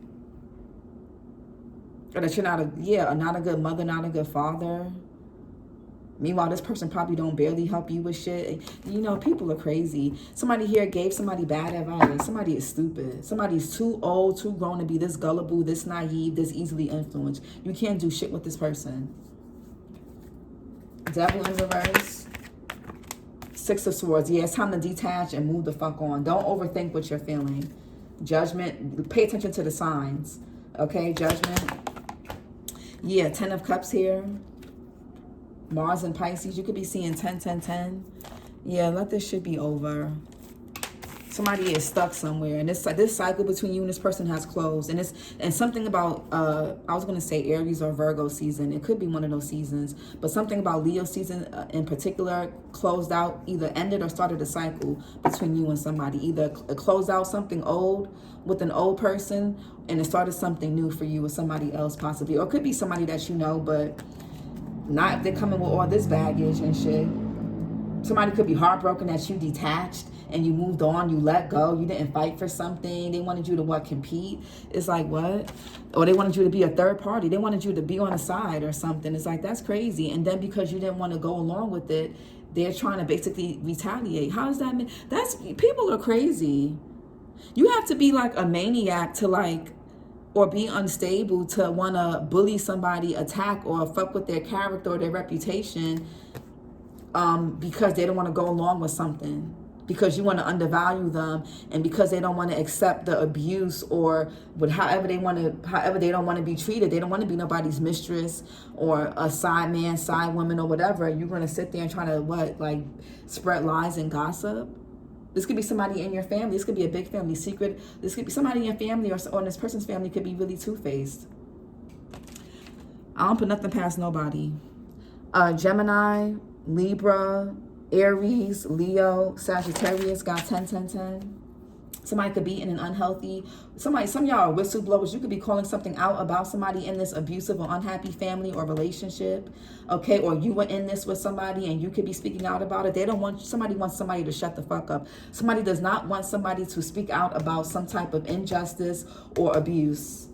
Or that you're not a good mother, not a good father. Meanwhile, this person probably don't barely help you with shit. You know, people are crazy. Somebody here gave somebody bad advice. Somebody is stupid. Somebody's too old, too grown to be this gullible, this naive, this easily influenced. You can't do shit with this person. Devil in reverse. Six of Swords. Yeah, it's time to detach and move the fuck on. Don't overthink what you're feeling. Judgment. Pay attention to the signs. Okay, Judgment. Yeah, 10 of Cups here. Mars and Pisces. You could be seeing 10, 10, 10. Yeah, let this shit be over. Somebody is stuck somewhere, and this cycle between you and this person has closed. And something about I was gonna say Aries or Virgo season. It could be one of those seasons, but something about Leo season in particular closed out, either ended or started a cycle between you and somebody. Either it closed out something old with an old person, and it started something new for you with somebody else possibly, or it could be somebody that you know, but not if they're coming with all this baggage and shit. Somebody could be heartbroken that you detached and you moved on, you let go, you didn't fight for something. They wanted you to compete? It's like, what? Or they wanted you to be a third party. They wanted you to be on a side or something. It's like, that's crazy. And then because you didn't want to go along with it, they're trying to basically retaliate. How does that mean? People are crazy. You have to be like a maniac to or be unstable to want to bully somebody, attack, or fuck with their character or their reputation because they don't want to go along with something. because you want to undervalue them, and because they don't want to accept the abuse, or with however they don't want to be treated. They don't want to be nobody's mistress or a side man, side woman, or whatever. You're going to sit there and try to like spread lies and gossip. This could be somebody in your family. This could be a big family secret. This could be somebody in your family, or this person's family could be really two-faced. I don't put nothing past nobody. Gemini, Libra, Aries, Leo, Sagittarius got 10, 10, 10. Somebody could be in an unhealthy, some of y'all are whistleblowers. You could be calling something out about somebody in this abusive or unhappy family or relationship, okay? Or you were in this with somebody and you could be speaking out about it. Somebody wants somebody to shut the fuck up. Somebody does not want somebody to speak out about some type of injustice or abuse.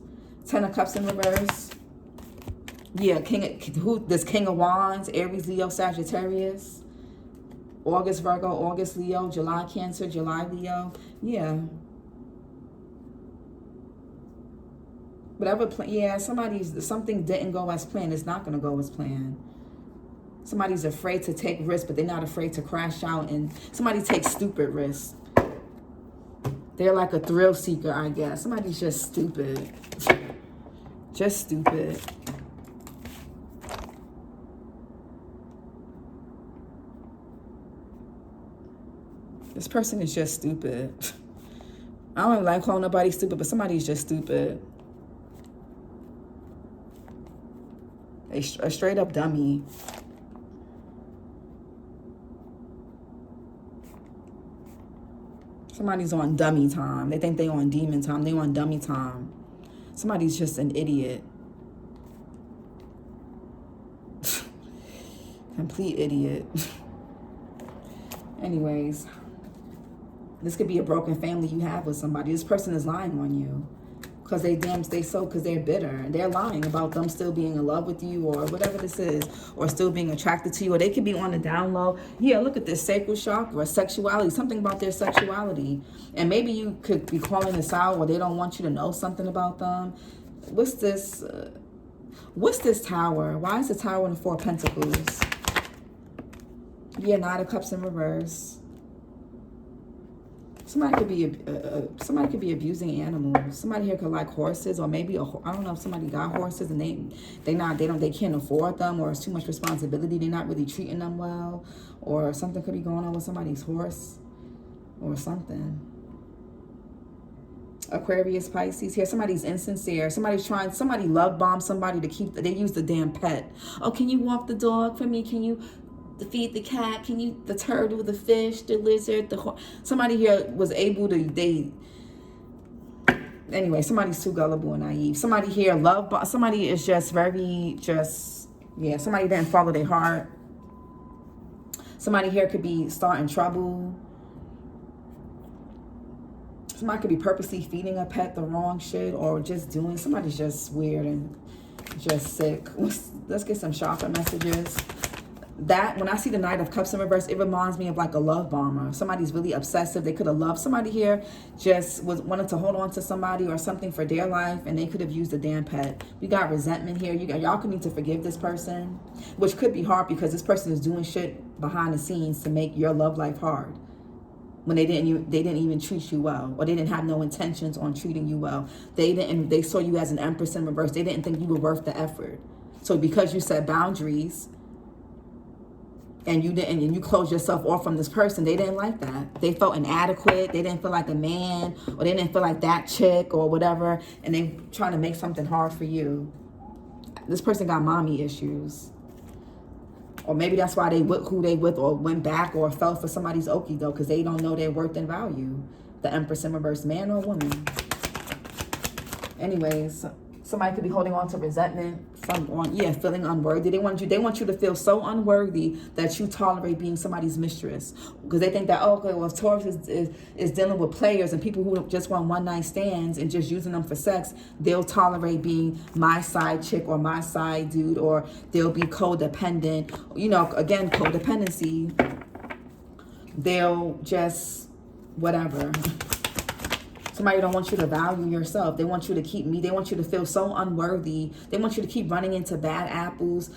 10 of Cups in reverse. Yeah, this King of Wands, Aries, Leo, Sagittarius. August, Virgo, August, Leo, July, Cancer, July, Leo. Yeah. Whatever plan, yeah, something didn't go as planned. It's not going to go as planned. Somebody's afraid to take risks, but they're not afraid to crash out. And somebody takes stupid risks. They're like a thrill seeker, I guess. Somebody's just stupid. Just stupid. This person is just stupid. I don't even like calling nobody stupid, but somebody's just stupid. A straight up dummy. Somebody's on dummy time. They think they on demon time. They on dummy time. Somebody's just an idiot. Complete idiot. Anyways. This could be a broken family you have with somebody. This person is lying on you because because they're bitter, and they're lying about them still being in love with you, or whatever this is, or still being attracted to you, or they could be on the down low. Yeah, look at this sacral chakra, sexuality, something about their sexuality. And maybe you could be calling this out, or they don't want you to know something about them. What's this Tower? Why is the Tower in the Four of Pentacles? Yeah, Knight of Cups in reverse. Somebody could be abusing animals. Somebody here could like horses, or maybe I don't know if somebody got horses and they can't afford them, or it's too much responsibility. They're not really treating them well, or something could be going on with somebody's horse, or something. Aquarius, Pisces. Here, somebody's insincere. Somebody love bomb somebody they use the damn pet. Oh, can you walk the dog for me? Can you feed the cat? Can you, the turtle, the fish, the lizard, the horse? Somebody here was able to, anyway, somebody's too gullible and naive. Somebody here somebody is just somebody didn't follow their heart. Somebody here could be starting trouble. Somebody could be purposely feeding a pet the wrong shit, or just somebody's just weird and just sick. Let's get some chakra messages. That, when I see the Knight of Cups in reverse, it reminds me of like a love bomber. Somebody's really obsessive. They could have loved somebody here, just wanted to hold on to somebody or something for their life, and they could have used a damn pet. We got resentment here. Y'all could need to forgive this person, which could be hard because this person is doing shit behind the scenes to make your love life hard. When they didn't even treat you well, or they didn't have no intentions on treating you well. They saw you as an Empress in reverse. They didn't think you were worth the effort. So because you set boundaries, and you close yourself off from this person, they didn't like that. They felt inadequate. They didn't feel like a man, or they didn't feel like that chick or whatever, and they trying to make something hard for you. This person got mommy issues. Or maybe that's why they with who they with, or went back or fell for somebody's okie doke, because they don't know their worth and value. The Empress in reverse, man or woman. Anyways, somebody could be holding on to resentment feeling unworthy. They want you to feel so unworthy that you tolerate being somebody's mistress, because they think that, oh, okay, well, if Taurus is dealing with players and people who just want one night stands and just using them for sex, they'll tolerate being my side chick or my side dude, or they'll be codependent. Again, codependency. They'll just whatever. Somebody don't want you to value yourself. They want you to they want you to feel so unworthy. They want you to keep running into bad apples,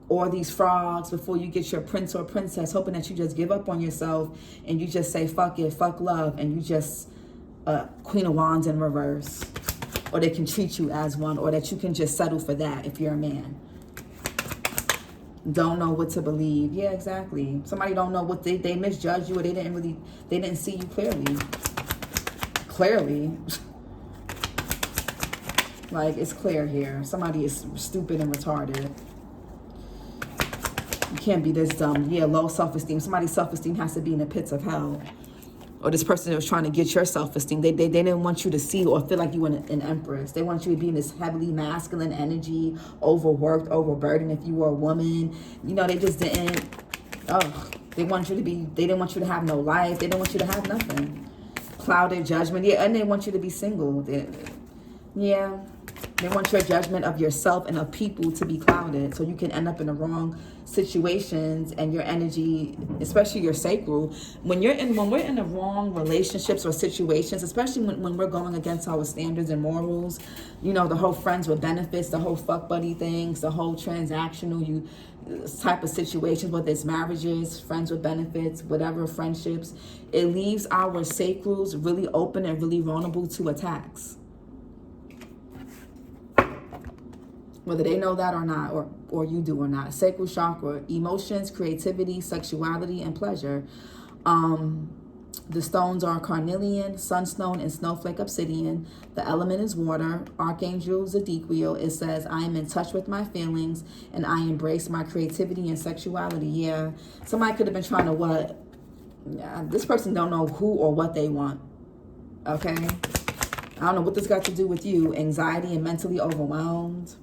or these frogs before you get your prince or princess, hoping that you just give up on yourself and you just say, fuck it, fuck love, and you just Queen of Wands in reverse. Or they can treat you as one, or that you can just settle for that if you're a man. Don't know what to believe. Yeah, exactly. Somebody don't know what they misjudged you, or they didn't see you clearly. Clearly. Like, it's clear here. Somebody is stupid and retarded. You can't be this dumb. Yeah, low self-esteem. Somebody's self-esteem has to be in the pits of hell. Or this person was trying to get your self-esteem. They didn't want you to see or feel like you were an empress. They want you to be in this heavily masculine energy, overworked, overburdened if you were a woman. You know, they just didn't, they want you to be, they didn't want you to have no life. They didn't want you to have nothing. Clouded judgment. Yeah, and they want you to be single. They want your judgment of yourself and of people to be clouded, so you can end up in the wrong situations, and your energy, especially your sacral, when we're in the wrong relationships or situations, especially when we're going against our standards and morals, you know, the whole friends with benefits, the whole fuck buddy things, the whole transactional type of situations, whether it's marriages, friends with benefits, whatever, friendships, it leaves our sacrals really open and really vulnerable to attacks. Whether they know that or not, or you do or not. Sacral chakra, emotions, creativity, sexuality, and pleasure. The stones are carnelian, sunstone, and snowflake obsidian. The element is water. Archangel Zedekiel, it says, I am in touch with my feelings, and I embrace my creativity and sexuality. Yeah, somebody could have been trying to what? Yeah, this person don't know who or what they want. Okay? I don't know what this got to do with you. Anxiety and mentally overwhelmed.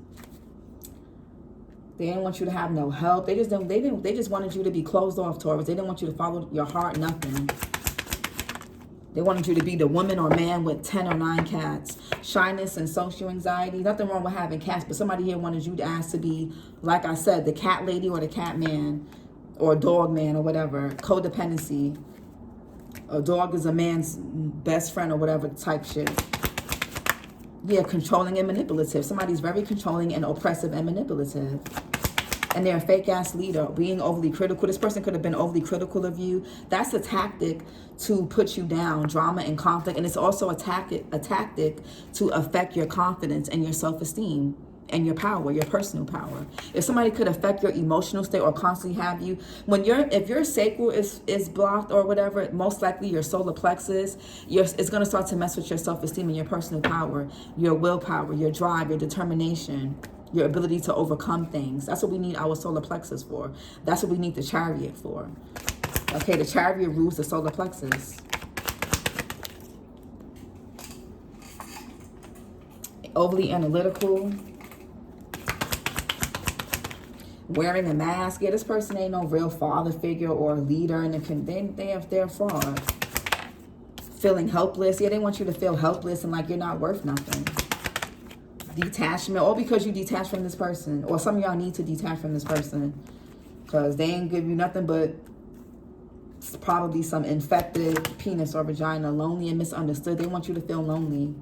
They didn't want you to have no help. They just wanted you to be closed off, Taurus. They didn't want you to follow your heart, nothing. They wanted you to be the woman or man with 10 or 9 cats. Shyness and social anxiety. Nothing wrong with having cats, but somebody here wanted you to ask to be, like I said, the cat lady or the cat man or dog man or whatever. Codependency. A dog is a man's best friend or whatever type shit. Yeah, controlling and manipulative. Somebody's very controlling and oppressive and manipulative. And they're a fake-ass leader, being overly critical. This person could have been overly critical of you. That's a tactic to put you down, drama and conflict. And it's also a tactic to affect your confidence and your self-esteem and your power, your personal power. If somebody could affect your emotional state or constantly have you, if your sacral is blocked or whatever, most likely your solar plexus, it's going to start to mess with your self-esteem and your personal power, your willpower, your drive, your determination, your ability to overcome things. That's what we need our solar plexus for. That's what we need the chariot for. Okay, the chariot rules the solar plexus. Overly analytical. Wearing a mask. Yeah, this person ain't no real father figure or leader, and they're fraud. Feeling helpless. Yeah, they want you to feel helpless and like you're not worth nothing. Detachment, all because you detach from this person, or some of y'all need to detach from this person because they ain't give you nothing but probably some infected penis or vagina. Lonely and misunderstood. They want you to feel lonely.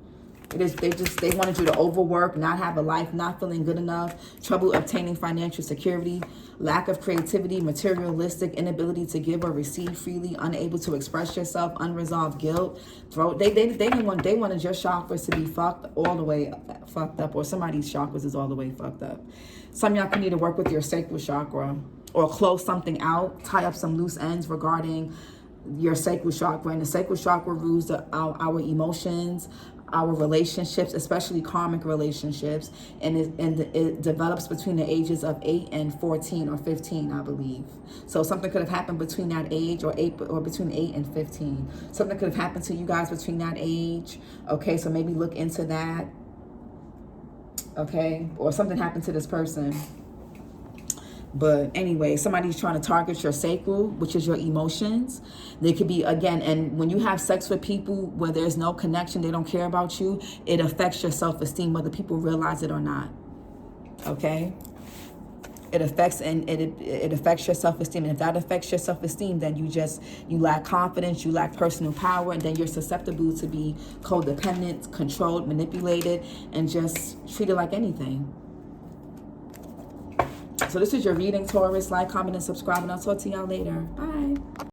They wanted you to overwork, not have a life, not feeling good enough, trouble obtaining financial security, lack of creativity, materialistic, inability to give or receive freely, unable to express yourself, unresolved guilt. They wanted your chakras to be all the way fucked up, or somebody's chakras is all the way fucked up. Some of y'all can need to work with your sacral chakra or close something out, tie up some loose ends regarding your sacral chakra. And the sacral chakra rules our emotions, our relationships, especially karmic relationships, and it develops between the ages of 8 and 14 or 15, I believe. So something could have happened between that age, or between 8 and 15. Something could have happened to you guys between that age. Okay, so maybe look into that. Okay, or something happened to this person. But anyway, somebody's trying to target your sacral, which is your emotions. They could be, again, and when you have sex with people where there's no connection, they don't care about you, it affects your self-esteem, whether people realize it or not. Okay? It affects your self-esteem. And if that affects your self-esteem, then you lack confidence, you lack personal power, and then you're susceptible to be codependent, controlled, manipulated, and just treated like anything. So this is your reading, Taurus. Like, comment, and subscribe, and I'll talk to y'all later. Bye.